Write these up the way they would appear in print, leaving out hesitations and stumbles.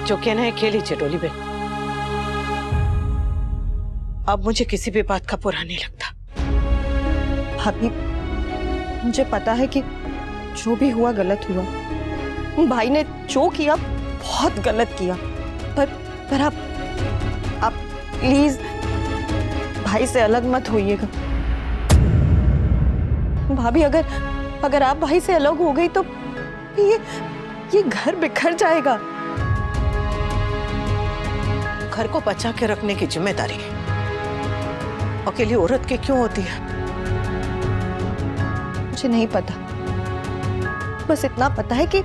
जो कहना है कह लीजिए डोली बहन। अब मुझे किसी भी बात का बुरा नहीं लगता। भाभी, मुझे पता है कि जो भी हुआ गलत हुआ। भाई ने जो किया बहुत गलत किया। पर आप प्लीज भाई से अलग मत होइएगा। भाभी, अगर आप भाई से अलग हो गई तो ये घर बिखर जाएगा। घर को बचा के रखने की जिम्मेदारी अकेली औरत की क्यों होती है? मुझे नहीं पता, बस इतना पता है कि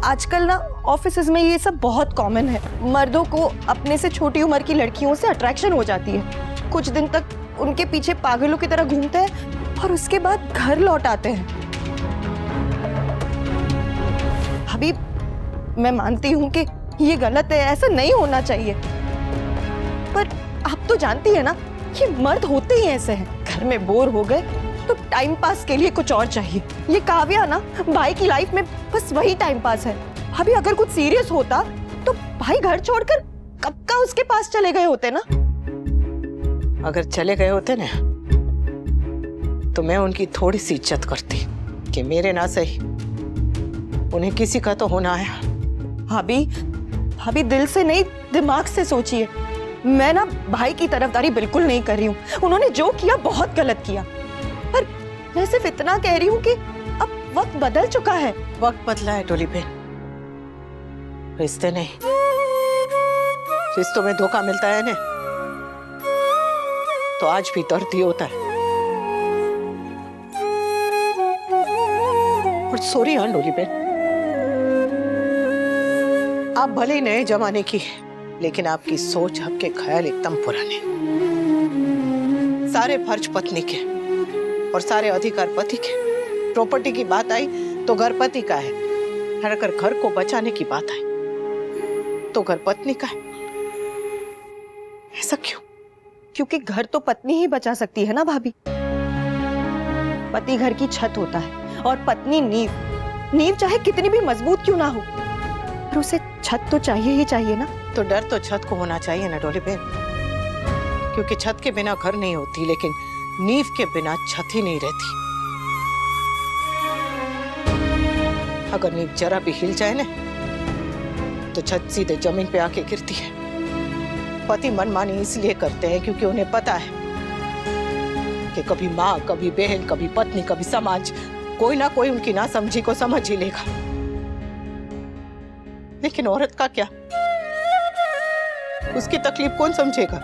आजकल ना ऑफिसेज में ये सब बहुत कॉमन है। मर्दों को अपने से छोटी उम्र की लड़कियों से अट्रैक्शन हो जाती है। कुछ दिन तक उनके पीछे पागलों की तरह घूमते हैं और उसके बाद घर लौट आते हैं। अभी मैं मानती हूँ कि ये गलत है, ऐसा नहीं होना चाहिए, पर आप तो जानती है ना कि मर्द होते ही ऐसे हैं। घर में बोर हो गए तो टाइम पास के लिए कुछ और चाहिए। ये काव्या ना भाई की लाइफ में बस वही टाइम पास है। अभी अगर कुछ सीरियस होता तो भाई घर छोड़कर कब का उसके पास चले गए होते ना। अगर चले गए होते ना तो मैं उनकी थोड़ी सी इज्जत करती कि मेरे ना सही उन्हें किसी का तो होना है। भाभी दिल से नहीं दिमाग से सोचिए। मैं ना भाई की तरफदारी बिल्कुल नहीं कर रही हूँ। उन्होंने जो किया बहुत गलत किया, पर मैं सिर्फ इतना कह रही हूँ कि अब वक्त बदल चुका है। वक्त बदला है डोली बहन, रिश्ते नहीं। रिश्तों में धोखा मिलता है ना तो आज भी दर्द ही होता है। और सॉरी हाँ डोली बहन, आप भले ही नए जमाने की, लेकिन आपकी सोच, आपके ख्याल एकदम पुराने। सारे फर्ज पत्नी के और सारे अधिकार पति के। प्रॉपर्टी की बात आई तो घर पति का है, और अगर घर को बचाने की बात आई तो घर पत्नी का है। ऐसा क्यों? क्योंकि घर तो पत्नी ही बचा सकती है ना भाभी। पति घर की छत होता है और पत्नी नींव। नींव चाहे कितनी भी मजबूत क्यों ना हो, पर उसे छत तो चाहिए ही चाहिए ना। तो डर तो छत को होना चाहिए ना डोली बहन, क्योंकि छत के बिना घर नहीं होती, लेकिन नींव के बिना छत ही नहीं रहती। अगर नींव जरा भी हिल जाए ना तो छत सीधे जमीन पे आके गिरती है। पति मनमानी इसलिए करते हैं क्योंकि उन्हें पता है कि कभी माँ, कभी बहन, कभी पत्नी, कभी समाज, कोई ना कोई उनकी नासमझी को समझ ही लेगा। लेकिन औरत का क्या? उसकी तकलीफ कौन समझेगा?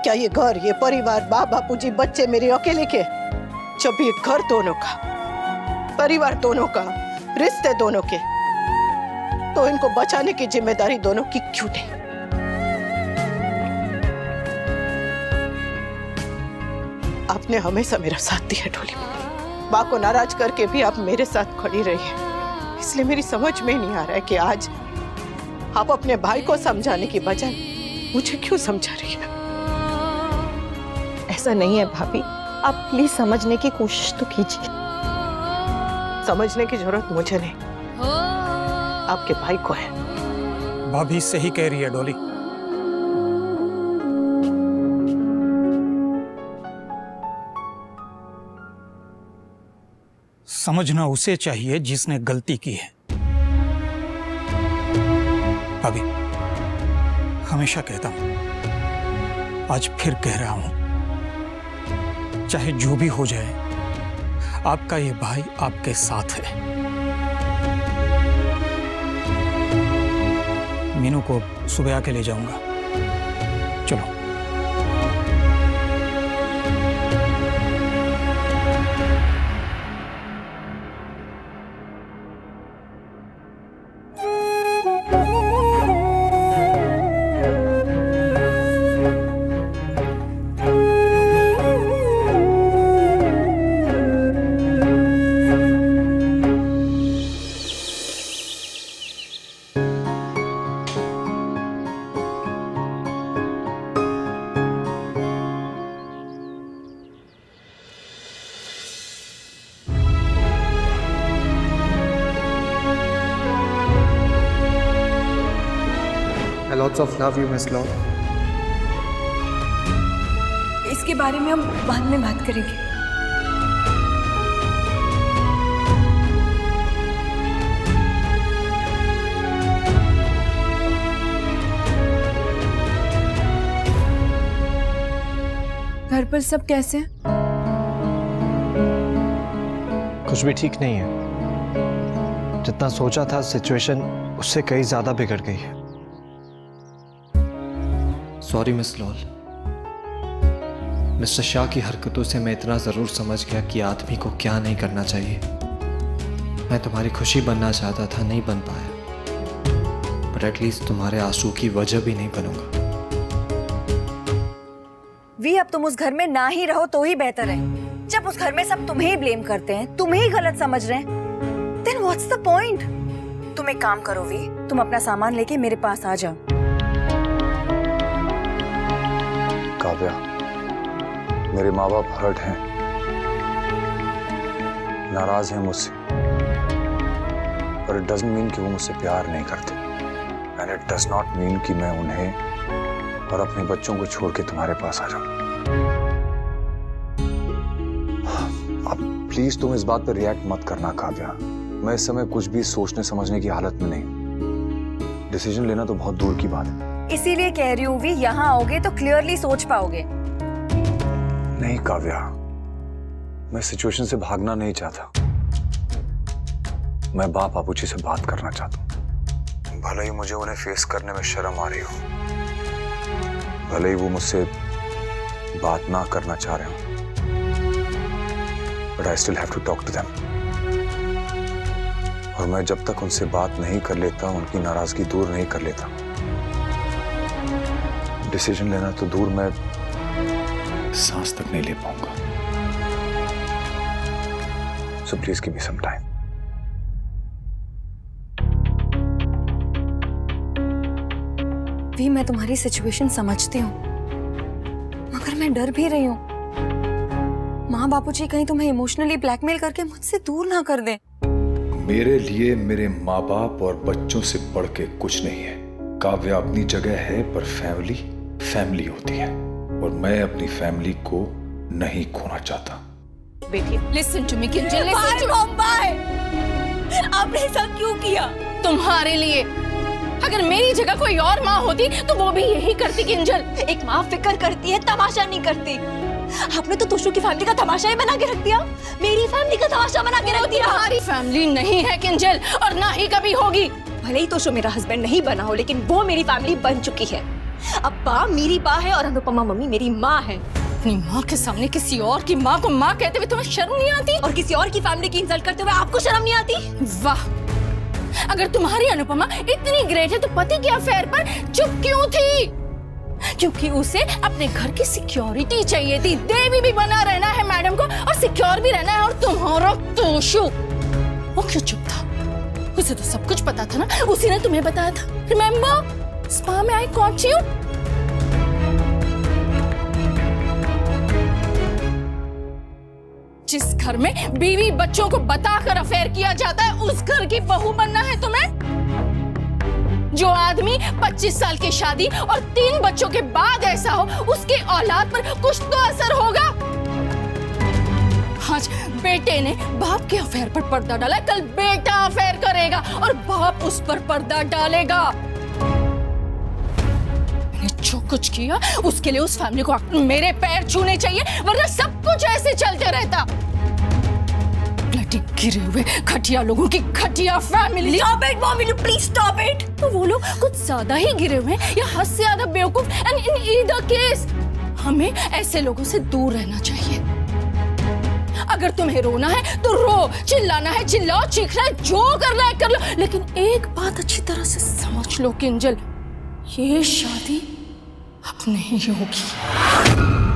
क्या ये घर, ये परिवार, माँ बापूजी, बच्चे मेरे अकेले के? जब ये घर दोनों का, परिवार दोनों का, रिश्ते दोनों के, तो इनको बचाने की जिम्मेदारी दोनों की क्यों नहीं? आपने हमेशा मेरा साथ दिया डोली। माँ को नाराज करके भी आप मेरे साथ खड़ी रही है, इसलिए मेरी समझ में नहीं आ रहा है कि आज आप अपने भाई को समझाने की बजाय मुझे क्यों समझा रही है? ऐसा नहीं है भाभी, आप प्लीज समझने की कोशिश तो कीजिए। समझने की जरूरत मुझे नहीं, आपके भाई को है। भाभी सही कह रही है डोली। समझना उसे चाहिए जिसने गलती की है। भाभी, हमेशा कहता हूं, आज फिर कह रहा हूं, चाहे जो भी हो जाए, आपका ये भाई आपके साथ है। मीनू को सुबह आके ले जाऊंगा। चलो। lots of love you, Miss Lord. इसके बारे में हम बाद में बात करेंगे। घर पर सब कैसे हैं? कुछ भी ठीक नहीं है। जितना सोचा था सिचुएशन उससे कहीं ज्यादा बिगड़ गई है। Sorry miss lol. Mister Shah की हरकतों से मैं इतना जरूर समझ गया कि आदमी को क्या नहीं करना चाहिए। मैं तुम्हारी खुशी बनना चाहता था, नहीं बन पाया, बट एटलीस्ट तुम्हारे आंसू की वजह भी नहीं बनूंगा। वी, अब तुम उस घर में ना ही रहो तो ही बेहतर है। जब उस घर में सब तुम्हें ही ब्लेम करते हैं, तुम्हें ही गलत समझ रहे हैं, देन व्हाट्स द पॉइंट? तुम एक काम करो वी, तुम अपना सामान लेके मेरे पास आ जाओ। काव्या, मेरे माँ बाप हर्ट हैं, नाराज हैं मुझसे, पर इट डजंट मीन कि वो मुझसे प्यार नहीं करते, and it does not mean कि मैं उन्हें और अपने बच्चों को छोड़ के तुम्हारे पास आ जाऊं। अब प्लीज तुम इस बात पर रिएक्ट मत करना काव्या। मैं इस समय कुछ भी सोचने समझने की हालत में नहीं। डिसीजन लेना तो बहुत दूर की बात है। इसीलिए कह रही हूँ वी, यहाँ आओगे तो क्लियरली सोच पाओगे। नहीं काव्या, मैं सिचुएशन से भागना नहीं चाहता। मैं बाप बाबूजी से बात करना चाहता हूँ। भले ही मुझे उन्हें फेस करने में शर्म आ रही हो, भले ही वो मुझसे बात ना करना चाह रहे हो, but I still have to talk to them. और मैं जब तक उनसे बात नहीं कर लेता, उनकी नाराजगी दूर नहीं कर लेता, डिसीजन लेना तो दूर, मैं सांस तक नहीं ले पाऊंगा। So please give me some time. We, मैं तुम्हारी सिचुएशन समझती हूँ, मगर मैं डर भी रही हूँ। माँ बापूजी कहीं तुम्हें इमोशनली ब्लैकमेल करके मुझसे दूर ना कर दें। मेरे लिए मेरे माँ बाप और बच्चों से बढ़ के कुछ नहीं है। काव्या अपनी जगह है, पर फैमिली फैमिली होती है, और मैं अपनी फैमिली को नहीं खोना चाहता। बेटी listen to me Kinjal, listen to me. आपने ऐसा क्यों किया? तुम्हारे लिए। अगर मेरी जगह कोई और माँ होती तो वो भी यही करती किंजल। एक माँ फिक्र करती है, तमाशा नहीं करती। आपने तो तुषु की फैमिली का तमाशा ही बना के रख दिया, मेरी फैमिली का तमाशा बना के रख दिया। तुम्हारी फैमिली नहीं है किंजल, और ना ही कभी होगी। भले ही तुषु मेरा हस्बैंड नहीं बना हो, लेकिन वो मेरी फैमिली बन चुकी है। अब बा मेरी बा है और अनुपमा मम्मी मेरी माँ है। अपनी माँ के सामने किसी और की माँ को माँ कहते हुए तुम्हें शर्म नहीं आती? और किसी और की फैमिली की इंसल्ट करते हुए आपको शर्म नहीं आती? वाह, अगर तुम्हारी अनुपमा इतनी ग्रेट है तो पति के अफेयर पर चुप क्यों थी? क्योंकि उसे अपने घर की सिक्योरिटी चाहिए थी। देवी भी बना रहना है मैडम को, और सिक्योर भी रहना है। और तुम्हारा तोशु, वो क्यों चुप था? उसे तो सब कुछ पता था ना, उसी ने तुम्हें बताया था। रिमेम्बर स्पा में आई कॉट यू। जिस घर में बीवी बच्चों को बताकर अफेयर किया जाता है, उस घर की बहू बनना है तुम्हें? जो आदमी 25 साल की शादी और 3 बच्चों के बाद ऐसा हो, उसके औलाद पर कुछ तो असर होगा। आज बेटे ने बाप के अफेयर पर पर्दा डाला, कल बेटा अफेयर करेगा और बाप उस पर पर्दा डालेगा। मैंने जो कुछ किया उसके लिए उस फैमिली को मेरे पैर छूने चाहिए, वरना सब कुछ ऐसे चलते रहता। गिरे हुए घटिया लोगों की घटिया family. Stop it, Mommy, please stop it. तो वो लोग कुछ ज्यादा ही गिरे हुए हैं या हद से ज्यादा बेवकूफ, एंड इन ईदर केस हमें ऐसे लोगों से दूर रहना चाहिए। अगर तुम्हें रोना है तो रो, चिल्लाना है चिल्लाओ, चीखना है जो करना है कर लो, लेकिन एक बात अच्छी तरह से समझ लो किंजल, ये शादी अब नहीं होगी।